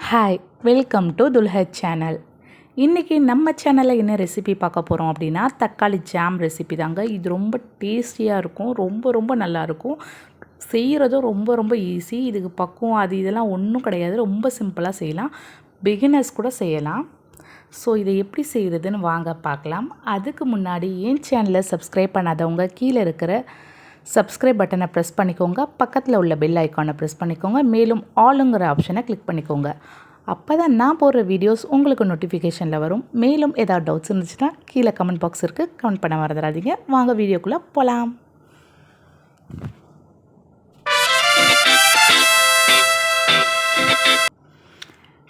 Hi, welcome to Dulhat channel. இன்றைக்கி நம்ம சேனலில் என்ன ரெசிபி பார்க்க போகிறோம் அப்படின்னா, தக்காளி ஜாம் ரெசிபி தாங்க. இது ரொம்ப டேஸ்டியாக இருக்கும், ரொம்ப நல்லாயிருக்கும். செய்கிறதும் ரொம்ப ஈஸி. இதுக்கு பக்குவம் அது இதெல்லாம் ஒன்றும் கிடையாது. ரொம்ப சிம்பிளாக செய்யலாம். பிகினர்ஸ் கூட செய்யலாம். ஸோ இதை எப்படி செய்கிறதுன்னு வாங்க பார்க்கலாம். அதுக்கு முன்னாடி என் சேனலை சப்ஸ்கிரைப் பண்ணாதவங்க கீழே இருக்கிற சப்ஸ்கிரைப் பட்டனை ப்ரெஸ் பண்ணிக்கோங்க. பக்கத்தில் உள்ள பெல் ஐக்கானை ப்ரெஸ் பண்ணிக்கோங்க. மேலும் ஆளுங்கிற ஆப்ஷனை கிளிக் பண்ணிக்கோங்க. அப்போ தான் நான் போடுற வீடியோஸ் உங்களுக்கு நோட்டிஃபிகேஷனில் வரும். மேலும் ஏதாவது டவுட்ஸ் இருந்துச்சுன்னா கீழே கமெண்ட் பாக்ஸ் இருக்குது, கமெண்ட் பண்ண மறந்துடாதீங்க. வாங்க வீடியோக்குள்ளே போகலாம்.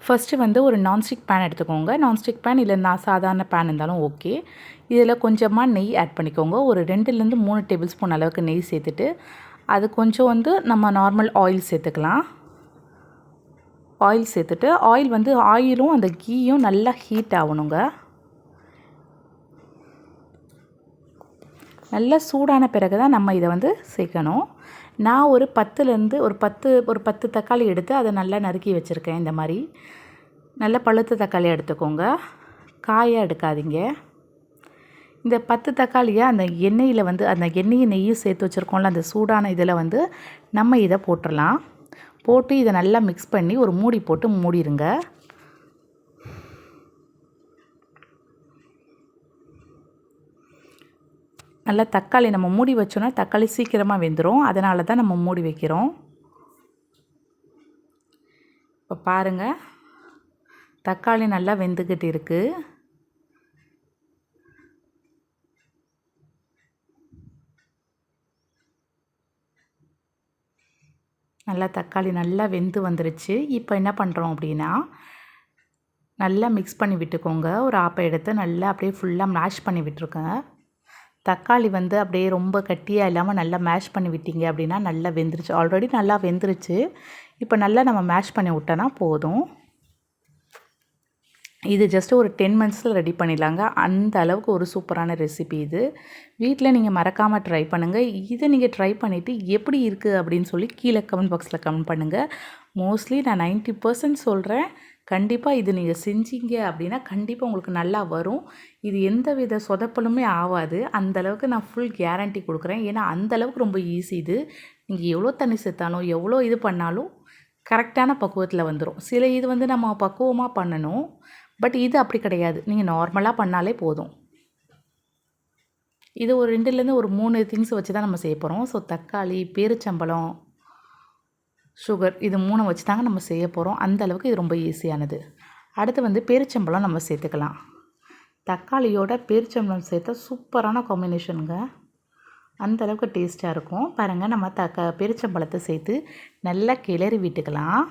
ஃபஸ்ட்டு ஒரு நான்ஸ்டிக் பேன் எடுத்துக்கோங்க. நான்ஸ்டிக் பேன் இல்லை சாதாரண பேன் இருந்தாலும் ஓகே. இதில் கொஞ்சமாக நெய் ஆட் பண்ணிக்கோங்க. ஒரு 2லேருந்து 3 டேபிள் ஸ்பூன் அளவுக்கு நெய் சேர்த்துட்டு அது கொஞ்சம் நம்ம நார்மல் ஆயில் சேர்த்துக்கலாம். ஆயில் சேர்த்துட்டு ஆயிலும் அந்த கீயும் நல்லா ஹீட் ஆகணுங்க. நல்லா சூடான பிறகு தான் நம்ம இதை சேர்க்கணும். நான் ஒரு 10 தக்காளி எடுத்து அதை நல்லா நறுக்கி வச்சுருக்கேன். இந்த மாதிரி நல்ல பழுத்த தக்காளி எடுத்துக்கோங்க, காயாக எடுக்காதீங்க. இந்த 10 தக்காளியை அந்த எண்ணெயில் அந்த எண்ணெயும் நெய்யும் சேர்த்து வச்சுருக்கோம்ல, அந்த சூடான இதில் நம்ம இதை போட்டுடலாம். போட்டு இதை நல்லா மிக்ஸ் பண்ணி ஒரு மூடி போட்டு மூடிடுங்க. நல்லா தக்காளி நம்ம மூடி வச்சோன்னா தக்காளி சீக்கிரமாக வெந்துடும். அதனால தான் நம்ம மூடி வைக்கிறோம். இப்போ பாருங்கள், தக்காளி நல்லா வெந்துக்கிட்டு இருக்குது. நல்லா தக்காளி நல்லா வெந்து வந்துருச்சு. இப்போ என்ன பண்ணுறோம் அப்படின்னா, நல்லா மிக்ஸ் பண்ணி விட்டுக்கோங்க. ஒரு ஆப்பை எடுத்து நல்லா அப்படியே ஃபுல்லாக மேஷ் பண்ணி விட்டுருக்கேன். தக்காளி அப்படியே ரொம்ப கட்டியாக இல்லாமல் நல்லா மேஷ் பண்ணி விட்டீங்க அப்படின்னா நல்லா வெந்துருச்சு. ஆல்ரெடி நல்லா வெந்துருச்சு. இப்போ நல்லா நம்ம மேஷ் பண்ணி விட்டோன்னா போதும். இது ஜஸ்ட்டு ஒரு 10 மினிட்ஸில் ரெடி பண்ணிடலாங்க. அந்த அளவுக்கு ஒரு சூப்பரான ரெசிபி இது. வீட்டில் நீங்கள் மறக்காமல் ட்ரை பண்ணுங்கள். இதை நீங்கள் ட்ரை பண்ணிவிட்டு எப்படி இருக்குது அப்படின்னு சொல்லி கீழே கமெண்ட் பாக்ஸில் கமெண்ட் பண்ணுங்கள். மோஸ்ட்லி நான் 90% சொல்கிறேன். கண்டிப்பாக இது நீங்கள் செஞ்சீங்க அப்படின்னா கண்டிப்பாக உங்களுக்கு நல்லா வரும். இது எந்த வித சொதப்பலுமே ஆகாது. அந்தளவுக்கு நான் ஃபுல் கேரண்டி கொடுக்குறேன். ஏன்னா அந்தளவுக்கு ரொம்ப ஈஸி இது. நீங்கள் எவ்வளோ தண்ணி சேர்த்தாலும் எவ்வளோ இது பண்ணாலும் கரெக்டான பக்குவத்தில் வந்துடும். சில இது நம்ம பக்குவமாக பண்ணணும். பட் இது அப்படி கிடையாது. நீங்கள் நார்மலாக பண்ணாலே போதும். இது ஒரு 2லேருந்து ஒரு 3 திங்ஸ் வச்சு தான் நம்ம செய்ய போகிறோம். ஸோ தக்காளி, பேரிச்சம்பழம், சுகர் இது 3 வச்சு தாங்க நம்ம செய்ய போகிறோம். அந்தளவுக்கு இது ரொம்ப ஈஸியானது. அடுத்து பேரிச்சம்பழம் நம்ம சேர்த்துக்கலாம். தக்காளியோட பேரிச்சம்பழம் சேர்த்தா சூப்பரான காம்பினேஷனுங்க. அந்தளவுக்கு டேஸ்ட்டாக இருக்கும். பாருங்கள், நம்ம பேரிச்சம்பழத்தை சேர்த்து நல்லா கிளறி விட்டுக்கலாம்.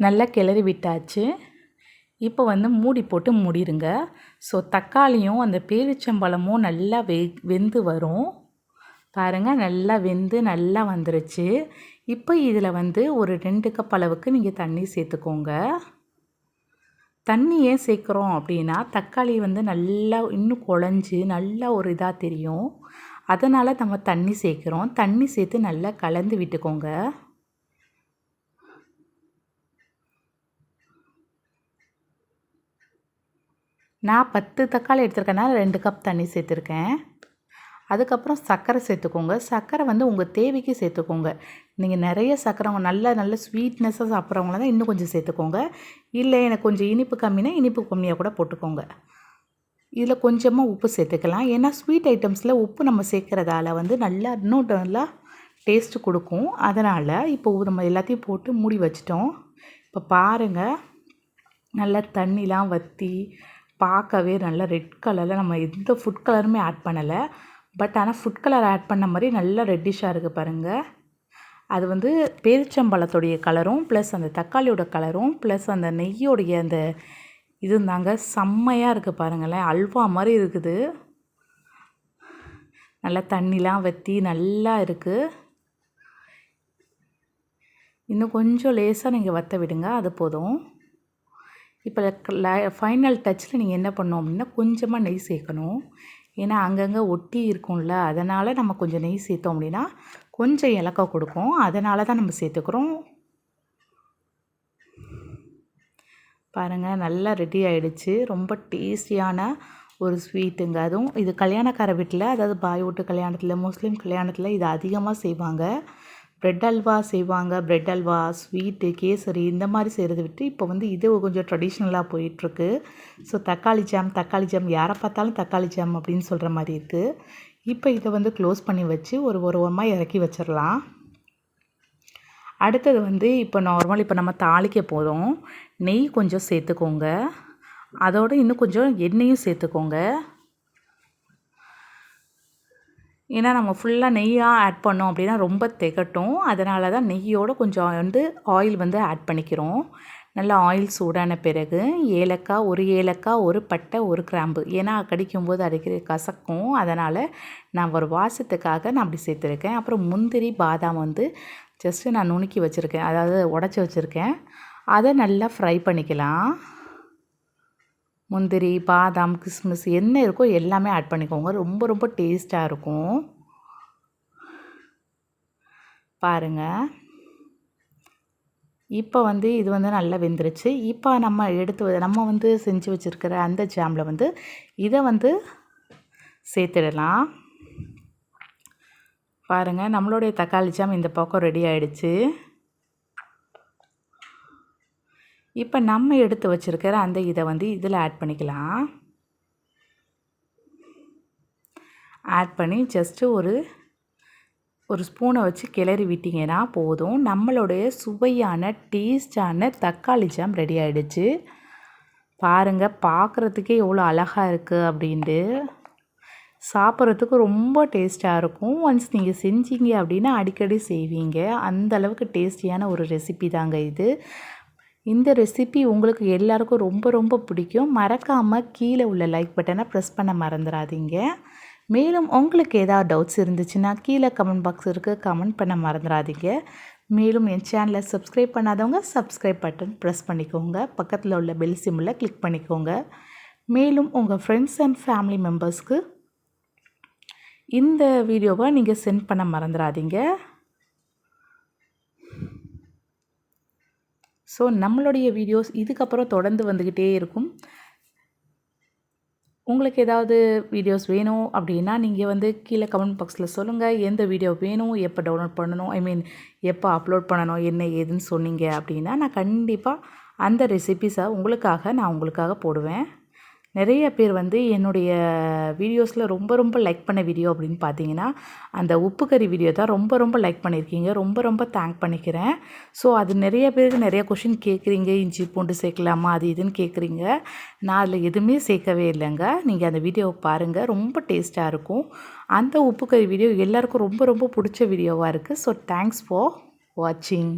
நல்லா கிளறி விட்டாச்சு. இப்போ மூடி போட்டு மூடிடுங்க. ஸோ தக்காளியும் அந்த பேரிச்சம்பழமும் நல்லா வெந்து வரும். பாருங்கள், நல்லா வெந்து நல்லா வந்துருச்சு. இப்போ இதில் ஒரு 2 கப் அளவுக்கு நீங்கள் தண்ணி சேர்த்துக்கோங்க. தண்ணி ஏன் சேர்க்குறோம் அப்படின்னா, தக்காளி நல்லா இன்னும் குழஞ்சி நல்லா ஒரு இதாக தெரியும். அதனால் நம்ம தண்ணி சேர்க்குறோம். தண்ணி சேர்த்து நல்லா கலந்து விட்டுக்கோங்க. நான் 10 தக்காளி எடுத்துருக்கனால 2 கப் தண்ணி சேர்த்துருக்கேன். அதுக்கப்புறம் சர்க்கரை சேர்த்துக்கோங்க. சர்க்கரை உங்கள் தேவைக்கு சேர்த்துக்கோங்க. நீங்கள் நிறைய சர்க்கரை நல்ல ஸ்வீட்னஸாக சாப்பிட்றவங்கள தான் இன்னும் கொஞ்சம் சேர்த்துக்கோங்க. இல்லை எனக்கு கொஞ்சம் இனிப்பு கம்மினா இனிப்பு கம்மியாக கூட போட்டுக்கோங்க. இதில் கொஞ்சமாக உப்பு சேர்த்துக்கலாம். ஏன்னா ஸ்வீட் ஐட்டம்ஸில் உப்பு நம்ம சேர்க்குறதால இன்னும் நல்லா டேஸ்ட்டு கொடுக்கும். அதனால் இப்போ நம்ம எல்லாத்தையும் போட்டு மூடி வச்சிட்டோம். இப்போ பாருங்கள், நல்லா தண்ணிலாம் வற்றி பார்க்கவே நல்லா ரெட் கலரில், நம்ம எந்த ஃபுட் கலருமே ஆட் பண்ணலை. பட் ஆனால் ஃபுட் கலர் ஆட் பண்ண மாதிரி நல்லா ரெட்டிஷாக இருக்குது பாருங்கள். அது பேரிச்சம்பழத்துடைய கலரும் ப்ளஸ் அந்த தக்காளியோட கலரும் ப்ளஸ் அந்த நெய்யோடைய அந்த தாங்க செம்மையாக இருக்குது பாருங்களேன். அல்வா மாதிரி இருக்குது. நல்லா தண்ணிலாம் வற்றி நல்லா இருக்குது. இன்னும் கொஞ்சம் லேசாக நீங்கள் வற்ற விடுங்க, அது போதும். இப்போ ஃபைனல் டச்சில் நீங்கள் என்ன பண்ணணும் அப்படின்னா, கொஞ்சமாக நெய் சேர்க்கணும். ஏன்னா அங்கங்கே ஒட்டி இருக்கும்ல, அதனால் நம்ம கொஞ்சம் நெய் சேர்த்தோம் அப்படின்னா கொஞ்சம் இலக்கம் கொடுக்கும், அதனால தான் நம்ம சேர்த்துக்கிறோம். பாருங்கள், நல்லா ரெடி ஆகிடுச்சு. ரொம்ப டேஸ்டியான ஒரு ஸ்வீட்டுங்க. அதுவும் இது கல்யாணக்கார வீட்டில், அதாவது பாய் வீட்டு கல்யாணத்தில், முஸ்லீம் கல்யாணத்தில் இது அதிகமாக செய்வாங்க. ப்ரெட் அல்வா செய்வாங்க. ப்ரெட் அல்வா, ஸ்வீட்டு, கேசரி இந்த மாதிரி செய்கிறத விட்டு இப்போ வந்து இது கொஞ்சம் ட்ரெடிஷ்னலாக போயிட்டுருக்கு. ஸோ தக்காளி ஜாம் யாரை பார்த்தாலும் தக்காளி ஜாம் அப்படின்னு சொல்கிற மாதிரி இருக்குது. இப்போ இதை வந்து க்ளோஸ் பண்ணி வச்சு ஒரு ஓரமாக இறக்கி வச்சிடலாம். அடுத்தது வந்து இப்போ நம்ம தாளிக்க போகிறோம். நெய் கொஞ்சம் சேர்த்துக்கோங்க. அதோடு இன்னும் கொஞ்சம் எண்ணெயும் சேர்த்துக்கோங்க. ஏன்னா நம்ம ஃபுல்லாக நெய்யாக ஆட் பண்ணோம் அப்படின்னா ரொம்ப திகட்டும். அதனால தான் நெய்யோடு கொஞ்சம் வந்து ஆயில் வந்து ஆட் பண்ணிக்கிறோம். நல்லா ஆயில் சூடான பிறகு ஒரு ஏலக்காய், ஒரு பட்டை, ஒரு கிராம்பு. ஏன்னா கடிக்கும்போது அடிக்கடி கசக்கும். அதனால் நான் ஒரு வாசத்துக்காக நான் அப்படி சேர்த்துருக்கேன். அப்புறம் முந்திரி, பாதாம் வந்து ஜஸ்ட்டு நான் நுணுக்கி வச்சுருக்கேன், அதாவது உடச்சி வச்சுருக்கேன். அதை நல்லா ஃப்ரை பண்ணிக்கலாம். முந்திரி, பாதாம், கிஸ்மிஸ் என்ன இருக்கோ எல்லாமே ஆட் பண்ணிக்கோங்க. ரொம்ப ரொம்ப டேஸ்ட்டாக இருக்கும். பாருங்கள், இப்போ வந்து இது வந்து நல்லா வெந்துருச்சு. இப்போ நம்ம வந்து செஞ்சு வச்சுருக்கிற அந்த ஜாமில் வந்து இதை வந்து சேர்த்துடலாம். பாருங்கள், நம்மளுடைய தக்காளி ஜாம் இந்த பக்கம் ரெடி ஆகிடுச்சு. இப்போ நம்ம எடுத்து வச்சுருக்கிற அந்த இதை வந்து இதில் ஆட் பண்ணிக்கலாம். ஆட் பண்ணி ஜஸ்ட்டு ஒரு ஸ்பூனை வச்சு கிளறி விட்டிங்கன்னா போதும். நம்மளுடைய சுவையான டேஸ்டான தக்காளி ஜாம் ரெடி ஆகிடுச்சு. பாருங்கள், பார்க்குறதுக்கே எவ்வளோ அழகாக இருக்குது அப்படின்ட்டு. சாப்பிட்றதுக்கு ரொம்ப டேஸ்ட்டாக இருக்கும். ஒன்ஸ் நீங்கள் செஞ்சீங்க அப்படின்னா அடிக்கடி செய்வீங்க. அந்த அளவுக்கு டேஸ்டியான ஒரு ரெசிபி தாங்க இது. இந்த ரெசிபி உங்களுக்கு எல்லாருக்கும் ரொம்ப ரொம்ப பிடிக்கும். மறக்காமல் கீழே உள்ள லைக் பட்டனை ப்ரெஸ் பண்ண மறந்துடாதீங்க. மேலும் உங்களுக்கு ஏதாவது டவுட்ஸ் இருந்துச்சுன்னா கீழே கமெண்ட் பாக்ஸ் இருக்குது, கமெண்ட் பண்ண மறந்துடாதீங்க. மேலும் என் சேனலை சப்ஸ்கிரைப் பண்ணாதவங்க சப்ஸ்கிரைப் பட்டன் ப்ரெஸ் பண்ணிக்கோங்க. பக்கத்தில் உள்ள பெல் சிம்பிளை கிளிக் பண்ணிக்கோங்க. மேலும் உங்கள் ஃப்ரெண்ட்ஸ் அண்ட் ஃபேமிலி மெம்பர்ஸ்க்கு இந்த வீடியோவை நீங்கள் சென்ட் பண்ண மறந்துடாதீங்க. ஸோ நம்மளுடைய வீடியோஸ் இதுக்கப்புறம் தொடர்ந்து வந்துக்கிட்டே இருக்கும். உங்களுக்கு ஏதாவது வீடியோஸ் வேணும் அப்படின்னா நீங்கள் வந்து கீழே கமெண்ட் பாக்ஸில் சொல்லுங்கள். எந்த வீடியோ வேணும், எப்போ டவுன்லோட் பண்ணணும், எப்போ அப்லோட் பண்ணணும், என்ன ஏதுன்னு சொன்னீங்க அப்படின்னா நான் கண்டிப்பாக அந்த ரெசிபீஸை நான் உங்களுக்காக போடுவேன். நிறைய பேர் வந்து என்னுடைய வீடியோஸில் ரொம்ப ரொம்ப லைக் பண்ண வீடியோ அப்படின்னு பார்த்தீங்கன்னா அந்த உப்பு கறி வீடியோ தான் ரொம்ப ரொம்ப லைக் பண்ணியிருக்கீங்க. ரொம்ப ரொம்ப தேங்க் பண்ணிக்கிறேன். ஸோ அது நிறைய பேருக்கு நிறைய கொஷின் கேட்குறீங்க, இஞ்சி பூண்டு சேர்க்கலாமா அது இதுன்னு கேட்குறீங்க. நான் அதில் எதுவுமே சேர்க்கவே இல்லைங்க. நீங்கள் அந்த வீடியோவை பாருங்கள், ரொம்ப டேஸ்ட்டாக இருக்கும். அந்த உப்பு கறி வீடியோ எல்லாருக்கும் ரொம்ப ரொம்ப பிடிச்ச வீடியோவாக இருக்குது. ஸோ தேங்க்ஸ் ஃபார் வாட்சிங்.